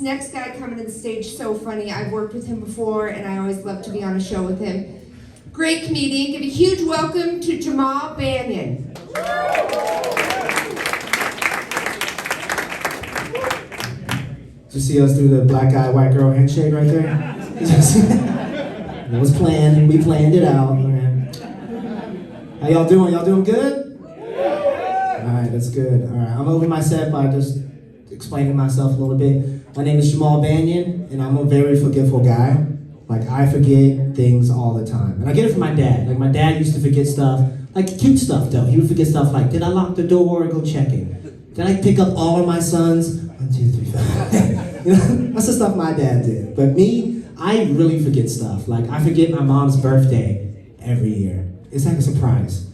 next guy coming to the stage, so funny. I've worked with him before, and I always love to be on a show with him. Great comedian. Give a huge welcome to Jamal Banyon. Did you see us do the black guy, white girl handshake right there? It was planned. We planned it out. How y'all doing? Y'all doing good? All right, that's good. All right, I'm over my set by just explaining myself a little bit. My name is Jamal Banyon, and I'm a very forgetful guy. Like, I forget things all the time. And I get it from my dad. Like, my dad used to forget stuff, like cute stuff, though. He would forget stuff like, did I lock the door? Go check it. Did I pick up all of my sons? 1, 2, 3, 4. You know, that's the stuff my dad did. But me, I really forget stuff. Like, I forget my mom's birthday every year. It's like a surprise.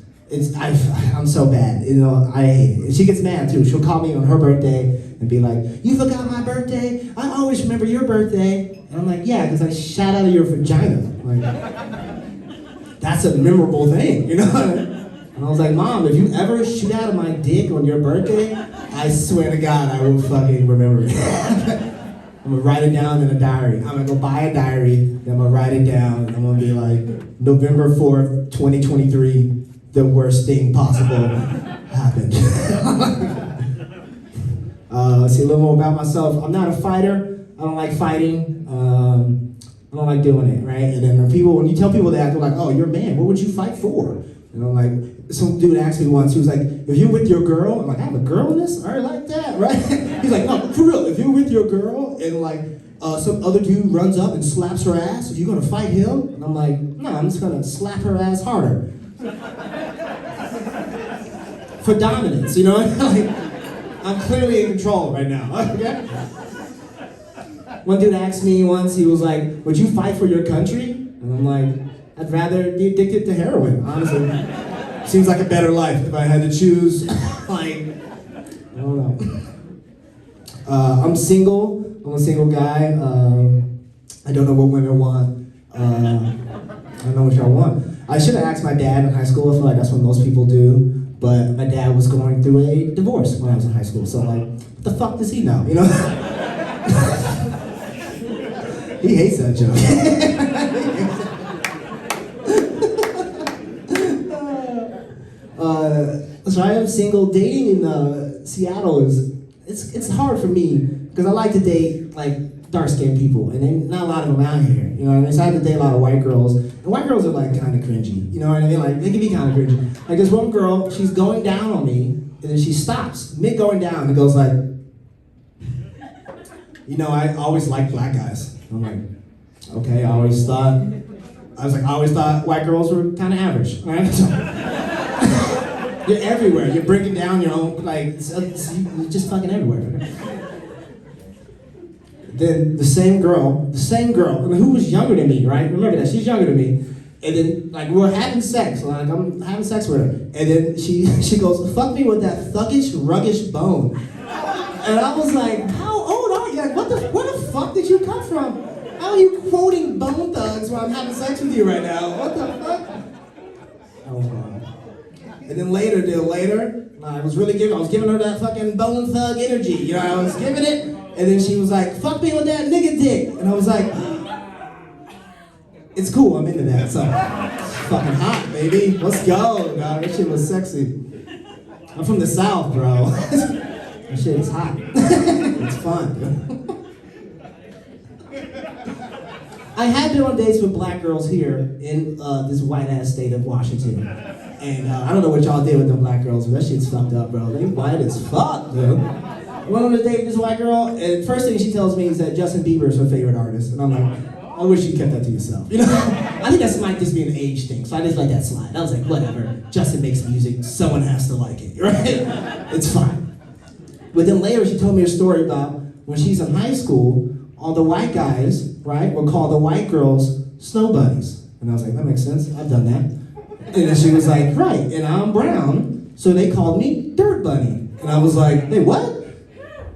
I'm so bad. You know, I hate it. And she gets mad, too. She'll call me on her birthday and be like, you forgot my birthday? I always remember your birthday. And I'm like, yeah, because I shot out of your vagina. Like, that's a memorable thing, you know? And I was like, Mom, if you ever shoot out of my dick on your birthday, I swear to God, I will fucking remember it. I'm gonna write it down in a diary. I'm gonna go buy a diary, then I'm gonna write it down, and I'm gonna be like, November 4th, 2023, the worst thing possible happened. Let's see a little more about myself. I'm not a fighter. I don't like fighting. I don't like doing it, right? And then when you tell people that, they're like, oh, you're a man. What would you fight for? And I'm like, some dude asked me once, he was like, if you're with your girl, I'm like, I have a girl in this? I already like that, right? He's like, no, for real, if you're with your girl and like some other dude runs up and slaps her ass, are you gonna fight him? And I'm like, no, I'm just gonna slap her ass harder. For dominance, you know? Like, I'm clearly in control right now, okay? One dude asked me once, he was like, would you fight for your country? And I'm like, I'd rather be addicted to heroin, honestly. Seems like a better life if I had to choose. Like, I don't know. I'm single. I'm a single guy. I don't know what women want. I don't know what y'all want. I should have asked my dad in high school. I feel like that's what most people do. But my dad was going through a divorce when I was in high school. So like, what the fuck does he know, you know? He hates that joke. So I am single. Dating in Seattle it's hard for me because I like to date like dark-skinned people, and then not a lot of them out here. You know what I mean? So I have to date a lot of white girls, and white girls are like kind of cringy. You know what I mean? Like they can be kind of cringy. Like this one girl, she's going down on me, and then she stops mid going down and goes like, you know, I always liked black guys. I'm like, okay, I always thought white girls were kind of average, right? So, you're everywhere. You're breaking down your own, like, you're just fucking everywhere. Then the same girl, I mean, who was younger than me, right? Remember that, she's younger than me. And then, like, we're having sex, like, I'm having sex with her. And then she goes, fuck me with that thuggish, ruggish bone. And I was like, how old are you? Like, where the fuck did you come from? How are you quoting Bone Thugs while I'm having sex with you right now? What the fuck? That was wrong. And then later, I was giving her that fucking Bone Thug energy. You know, I was giving it, and then she was like, fuck me with that nigga dick. And I was like, it's cool, I'm into that. So, it's fucking hot, baby. Let's go, dog. That shit was sexy. I'm from the South, bro. That shit is hot. It's fun. I have been on dates with black girls here in this white-ass state of Washington. And I don't know what y'all did with them black girls, but that shit's fucked up, bro. They white as fuck, dude. I went on a date with this white girl, and first thing she tells me is that Justin Bieber is her favorite artist. And I'm like, I wish you kept that to yourself. You know? I think that might just be an age thing, so I just let that slide. I was like, whatever. Justin makes music, someone has to like it, right? It's fine. But then later she told me a story about when she's in high school, all the white guys, right, were called the white girls snow bunnies. And I was like, that makes sense, I've done that. And then she was like, right, and I'm brown, so they called me Dirt Bunny. And I was like, hey, what?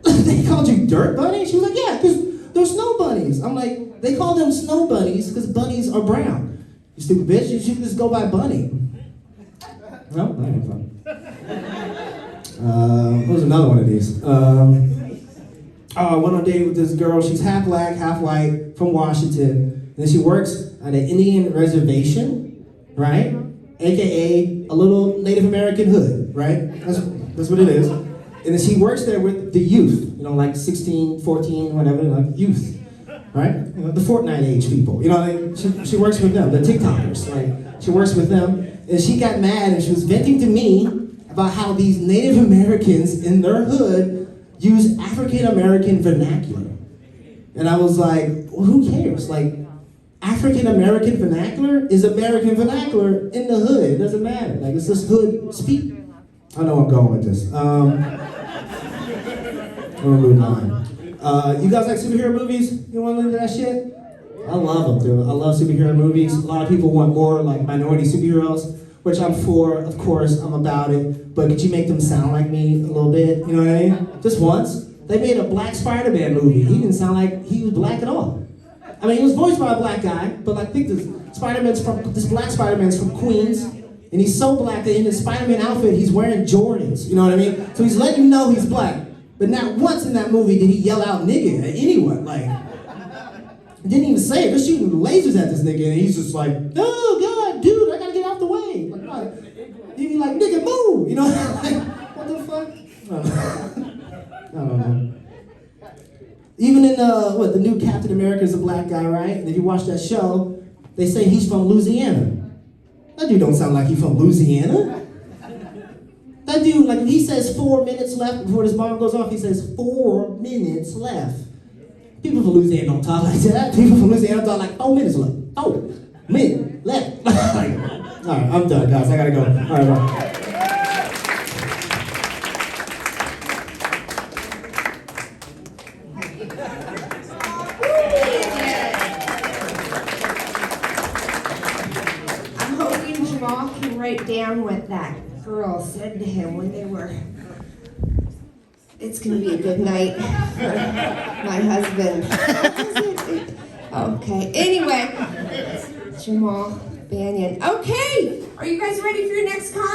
They called you Dirt Bunny? She was like, yeah, because they're snow bunnies. I'm like, they call them snow bunnies because bunnies are brown. You stupid bitch, you should just go by Bunny. No, that ain't fun. What was another one of these? I went on a date with this girl. She's half black, half white, from Washington. And she works at an Indian reservation, right? AKA a little Native American hood, right? That's what it is. And then she works there with the youth, like 16, 14, whatever, like youth, right? The Fortnite age people. She works with them, the TikTokers. Like, she works with them. And she got mad and she was venting to me about how these Native Americans in their hood use African American vernacular. And I was like, well, who cares? Like, African American vernacular is American vernacular in the hood. It doesn't matter. Like, it's just hood speak. I know I'm going with this. I'm gonna move on. You guys like superhero movies? You want to look at that shit? I love them, dude. I love superhero movies. A lot of people want more like minority superheroes, which I'm for. Of course, I'm about it. But could you make them sound like me a little bit? You know what I mean? Just once. They made a black Spider-Man movie. He didn't sound like he was black at all. I mean, he was voiced by a black guy, but I think this black Spider-Man's from Queens, and he's so black that in his Spider-Man outfit, he's wearing Jordans. You know what I mean? So he's letting you know he's black. But not once in that movie did he yell out nigga at anyone. Like, didn't even say it. They're shooting lasers at this nigga, and he's just like, oh God, dude, I gotta get out the way. Like, he'd be like, nigga, move. Like, what the fuck? I don't know. Even in the new Captain America is a black guy, right? And if you watch that show, they say he's from Louisiana. That dude don't sound like he's from Louisiana. That dude, like, if he says 4 minutes left before this bomb goes off, he says 4 minutes left. People from Louisiana don't talk like that. People from Louisiana talk like 4 minutes left. 4 minutes left. All right, I'm done, guys. I gotta go. All right, bye. I'm hoping Jamal can write down what that girl said to him when they were. It's gonna be a good night for my husband. Okay, anyway, Jamal Banyon. Okay, are you guys ready for your next comment?